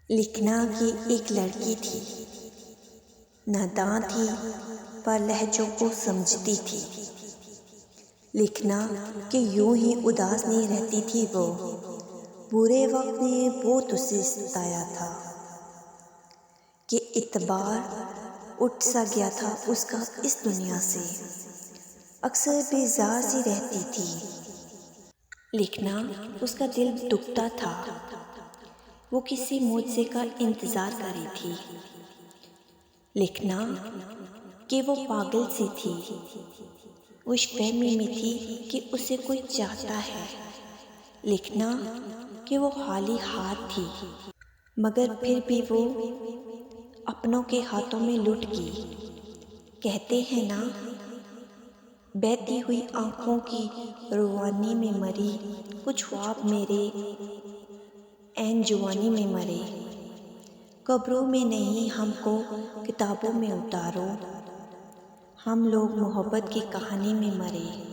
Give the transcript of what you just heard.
لکھنا کی ایک لڑکی تھی، ناداں تھی پر لہجوں کو سمجھتی تھی۔ لکھنا کہ یوں ہی اداس نہیں رہتی تھی وہ، برے وقت نے بہت اسے ستایا تھا کہ اعتبار اٹھ سا گیا تھا اس کا اس دنیا سے، اکثر بیزار سی رہتی تھی۔ لکھنا اس کا دل دکھتا تھا، وہ کسی معجزے کا انتظار کر رہی تھی۔ لکھنا کہ وہ پاگل سی تھی، وہ اس فہمی میں تھی کہ اسے کوئی چاہتا ہے۔ لکھنا کہ وہ خالی ہاتھ تھی، مگر پھر بھی وہ اپنوں کے ہاتھوں میں لٹ گئی۔ کہتے ہیں نا، بہتی ہوئی آنکھوں کی روانی میں مری، کچھ خواب میرے عین جوانی میں مرے۔ قبروں میں نہیں ہم کو کتابوں میں اتارو، ہم لوگ محبت کی کہانی میں مرے۔